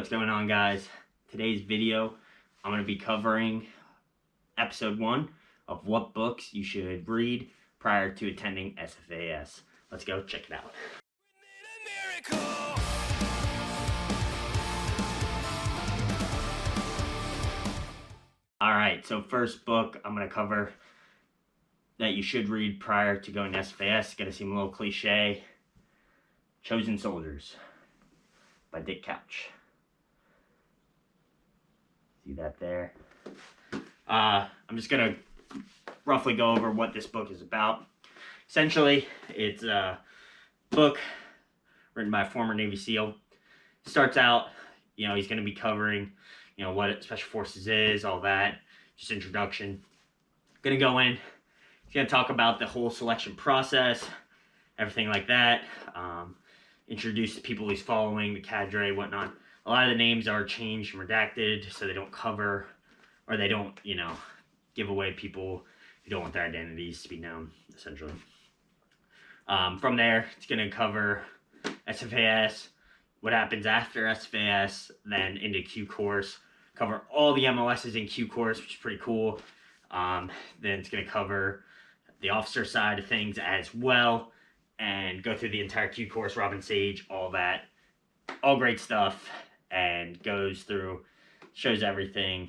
What's going on, guys? Today's video, I'm going to be covering episode 1 of what books you should read prior to attending SFAS. Let's go check it out. Alright, so first book I'm going to cover that you should read prior to going to SFAS. It's going to seem a little cliche. Chosen Soldiers by Detached. See that there? I'm just going to roughly go over what this book is about. Essentially, it's a book written by a former Navy SEAL. Starts out, he's going to be covering, what Special Forces is, all that. Just introduction. Going to go in. He's going to talk about the whole selection process, everything like that. Introduce the people he's following, the cadre, whatnot. A lot of the names are changed and redacted so they don't cover, or they don't, give away people who don't want their identities to be known, essentially. From there, it's going to cover SFAS, what happens after SFAS, then into Q course, cover all the MLSs in Q course, which is pretty cool. Then it's going to cover the officer side of things as well, and go through the entire Q course, Robin Sage, all that. All great stuff, and goes through, shows everything.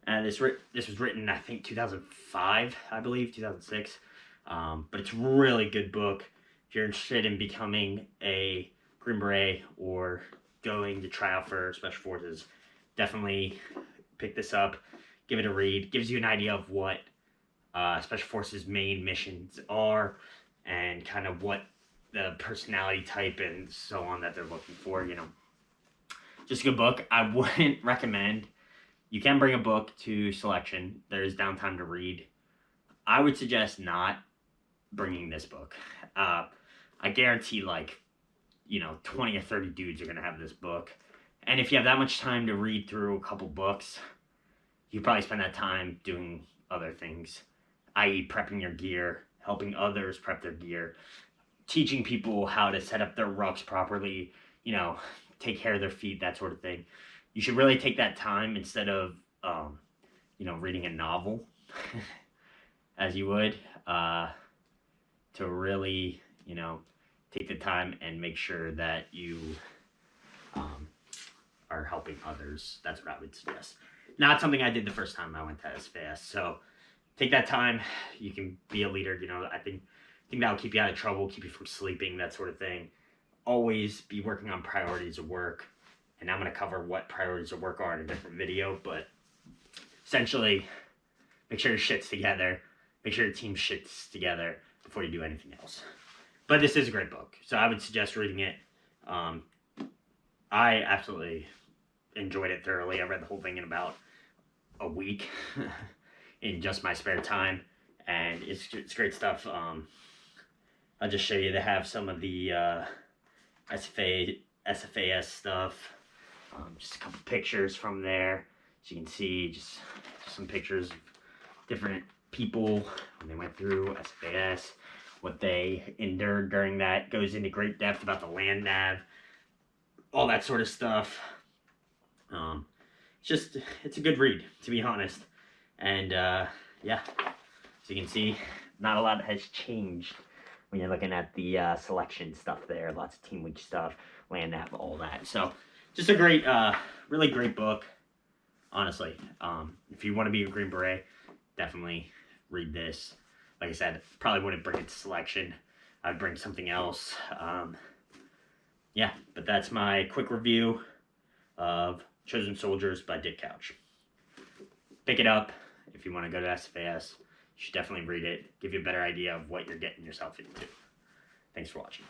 And this was written, I think, 2005, I believe, 2006. But it's a really good book. If you're interested in becoming a Green Beret or going to try out for Special Forces, definitely pick this up, give it a read. Gives you an idea of what Special Forces main missions are and kind of what the personality type and so on that they're looking for, Just a good book. I wouldn't recommend. You can bring a book to selection. There's downtime to read. I would suggest not bringing this book. I guarantee 20 or 30 dudes are going to have this book. And if you have that much time to read through a couple books, you probably spend that time doing other things, i.e. prepping your gear, helping others prep their gear, teaching people how to set up their rucks properly, take care of their feet, that sort of thing. You should really take that time instead of, reading a novel, as you would, to really, take the time and make sure that you are helping others. That's what I would suggest. Not something I did the first time I went to SFAS. So take that time. You can be a leader. I think that will keep you out of trouble, keep you from sleeping, that sort of thing. Always be working on priorities of work. And I'm going to cover what priorities of work are in a different video. But essentially, make sure your shit's together. Make sure your team shit's together before you do anything else. But this is a great book, so I would suggest reading it. I absolutely enjoyed it thoroughly. I read the whole thing in about a week in just my spare time. And it's great stuff. I'll just show you. They have some of the SFAS stuff. Just a couple pictures from there. As you can see, just some pictures of different people when they went through SFAS, what they endured during that. Goes into great depth about the land nav, all that sort of stuff. It's a good read, to be honest. And yeah, as you can see, not a lot has changed when you're looking at the selection stuff there. Lots of team week stuff, land nav, all that. So just a great, really great book, honestly. If you want to be a Green Beret, definitely read this. Like I said, probably wouldn't bring it to selection. I'd bring something else. Yeah, but that's my quick review of Chosen Soldiers by Detached. Pick it up if you want to go to SFAS. You should definitely read it. Give you a better idea of what you're getting yourself into. Thanks for watching.